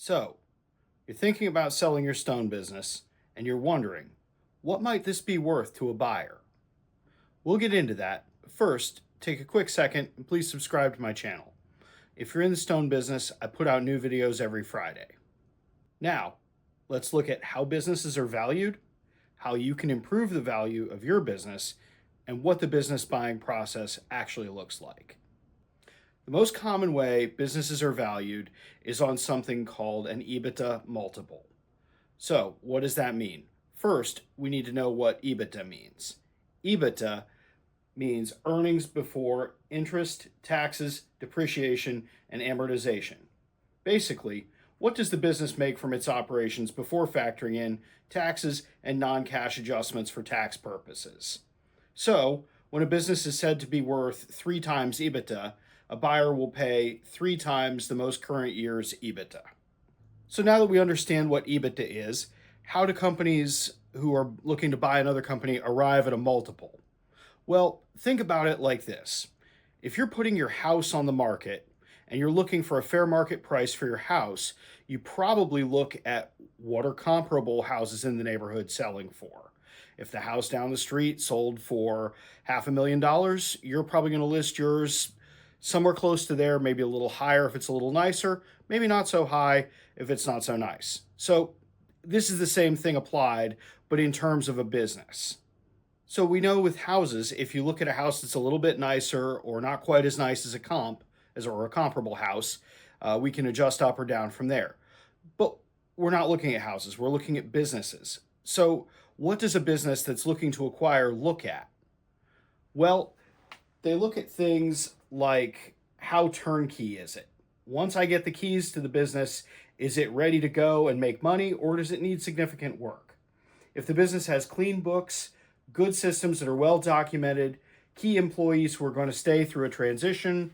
So, you're thinking about selling your stone business and you're wondering, what might this be worth to a buyer? We'll get into that. First, take a quick second and please subscribe to my channel. If you're in the stone business, I put out new videos every Friday. Now, let's look at how businesses are valued, how you can improve the value of your business, and what the business buying process actually looks like. The most common way businesses are valued is on something called an EBITDA multiple. So, what does that mean? First, we need to know what EBITDA means. EBITDA means earnings before interest, taxes, depreciation, and amortization. Basically, what does the business make from its operations before factoring in taxes and non cash adjustments for tax purposes? So, when a business is said to be worth 3 times EBITDA, a buyer will pay 3 times the most current year's EBITDA. So now that we understand what EBITDA is, how do companies who are looking to buy another company arrive at a multiple? Well, think about it like this. If you're putting your house on the market and you're looking for a fair market price for your house, you probably look at what are comparable houses in the neighborhood selling for. If the house down the street sold for $500,000, you're probably going to list yours somewhere close to there, maybe a little higher if it's a little nicer, maybe not so high if it's not so nice. So this is the same thing applied, but in terms of a business. So we know with houses, if you look at a house that's a little bit nicer or not quite as nice as a comp, as or a comparable house, we can adjust up or down from there. But we're not looking at houses, we're looking at businesses. So what does a business that's looking to acquire look at? Well, they look at things like how turnkey is it? Once I get the keys to the business, is it ready to go and make money, or does it need significant work? If the business has clean books, good systems that are well documented, key employees who are going to stay through a transition,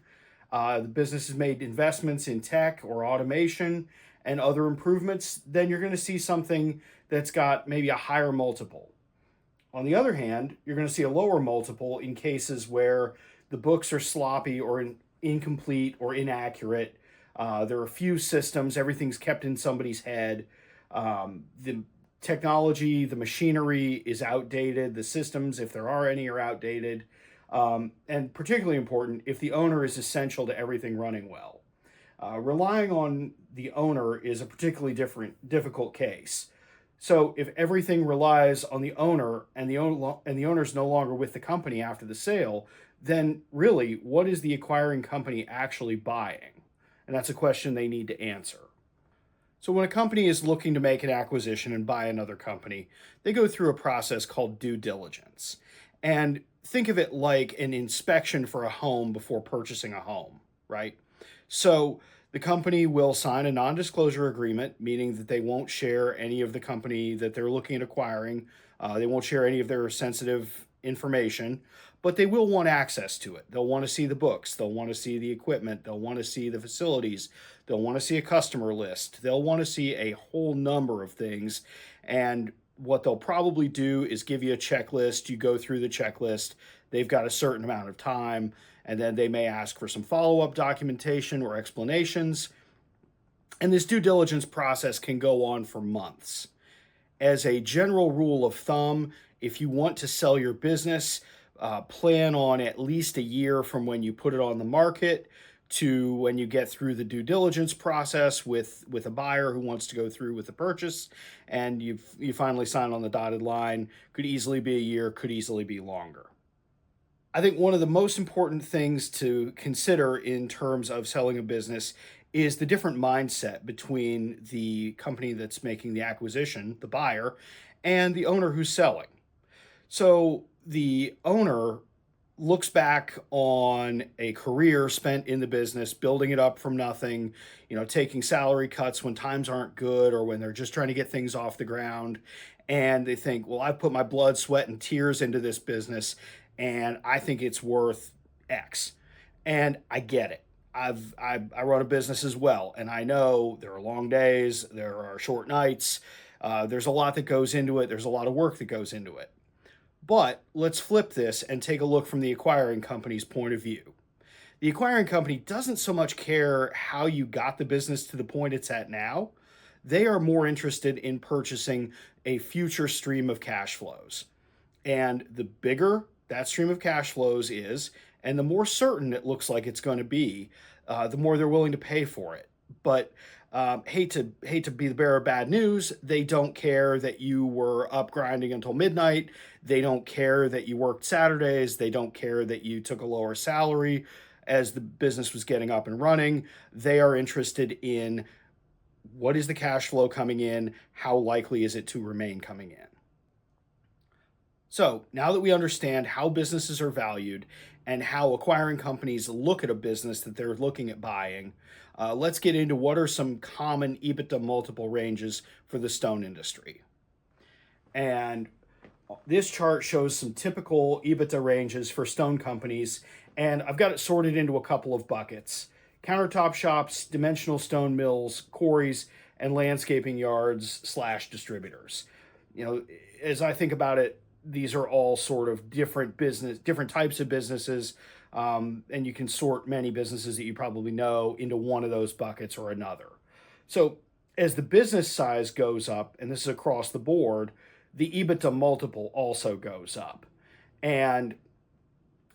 the business has made investments in tech or automation and other improvements, then you're going to see something that's got maybe a higher multiple. On the other hand, you're going to see a lower multiple in cases where the books are sloppy or incomplete or inaccurate. There are a few systems, everything's kept in somebody's head. The technology, the machinery is outdated. The systems, if there are any, are outdated. And particularly important, if the owner is essential to everything running well. Relying on the owner is a particularly difficult case. So if everything relies on the owner and the owner's no longer with the company after the sale, then really, what is the acquiring company actually buying? And that's a question they need to answer. So when a company is looking to make an acquisition and buy another company, they go through a process called due diligence. And think of it like an inspection for a home before purchasing a home, right? So the company will sign a non-disclosure agreement, meaning that they won't share any of the company that they're looking at acquiring. They won't share any of their sensitive information, but they will want access to it. They'll want to see the books. They'll want to see the equipment. They'll want to see the facilities. They'll want to see a customer list. They'll want to see a whole number of things. And what they'll probably do is give you a checklist. You go through the checklist. They've got a certain amount of time, and then they may ask for some follow-up documentation or explanations. And this due diligence process can go on for months. As a general rule of thumb, if you want to sell your business, plan on at least a year from when you put it on the market to when you get through the due diligence process with a buyer who wants to go through with the purchase, and you finally sign on the dotted line. Could easily be a year, could easily be longer. I think one of the most important things to consider in terms of selling a business is the different mindset between the company that's making the acquisition, the buyer, and the owner who's selling. So the owner looks back on a career spent in the business, building it up from nothing, taking salary cuts when times aren't good or when they're just trying to get things off the ground. And they think, well, I've put my blood, sweat, and tears into this business, and I think it's worth X. And I get it. I run a business as well, and I know there are long days, there are short nights, there's a lot that goes into it, there's a lot of work that goes into it. But let's flip this and take a look from the acquiring company's point of view. The acquiring company doesn't so much care how you got the business to the point it's at now, they are more interested in purchasing a future stream of cash flows. And the bigger that stream of cash flows is, and the more certain it looks like it's going to be, the more they're willing to pay for it. But hate to be the bearer of bad news. They don't care that you were up grinding until midnight. They don't care that you worked Saturdays. They don't care that you took a lower salary as the business was getting up and running. They are interested in what is the cash flow coming in? How likely is it to remain coming in? So now that we understand how businesses are valued and how acquiring companies look at a business that they're looking at buying, let's get into what are some common EBITDA multiple ranges for the stone industry. And this chart shows some typical EBITDA ranges for stone companies, and I've got it sorted into a couple of buckets: countertop shops, dimensional stone mills, quarries, and landscaping yards slash distributors. You know, as I think about it, these are all sort of different types of businesses, and you can sort many businesses that you probably know into one of those buckets or another. So as the business size goes up, and this is across the board, the EBITDA multiple also goes up. And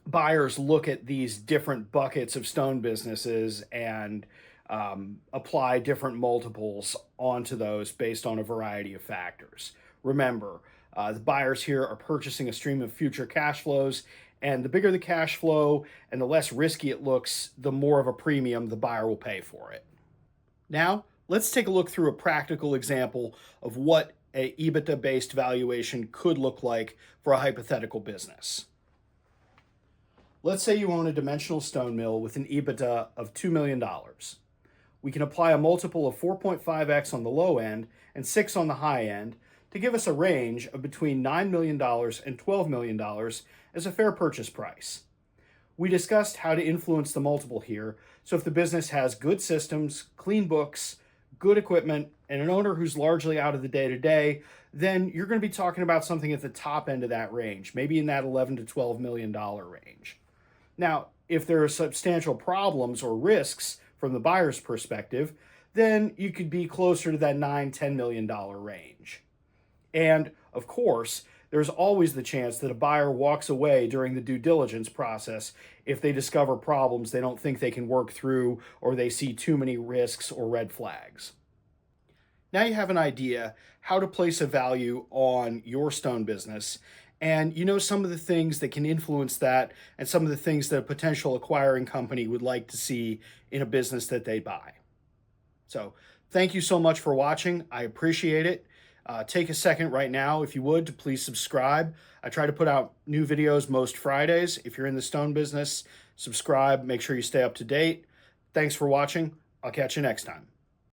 buyers look at these different buckets of stone businesses and apply different multiples onto those based on a variety of factors. Remember, the buyers here are purchasing a stream of future cash flows, and the bigger the cash flow and the less risky it looks, the more of a premium the buyer will pay for it. Now, let's take a look through a practical example of what a EBITDA-based valuation could look like for a hypothetical business. Let's say you own a dimensional stone mill with an EBITDA of $2 million. We can apply a multiple of 4.5x on the low end and 6 on the high end to give us a range of between $9 million and $12 million as a fair purchase price. We discussed how to influence the multiple here, so if the business has good systems, clean books, good equipment, and an owner who's largely out of the day-to-day, then you're going to be talking about something at the top end of that range, maybe in that $11 to $12 million range. Now, if there are substantial problems or risks from the buyer's perspective, then you could be closer to that $9-10 million range. And of course, there's always the chance that a buyer walks away during the due diligence process if they discover problems they don't think they can work through or they see too many risks or red flags. Now you have an idea how to place a value on your stone business, and you know some of the things that can influence that and some of the things that a potential acquiring company would like to see in a business that they buy. So thank you so much for watching. I appreciate it. Take a second right now, if you would, to please subscribe. I try to put out new videos most Fridays. If you're in the stone business, subscribe. Make sure you stay up to date. Thanks for watching. I'll catch you next time.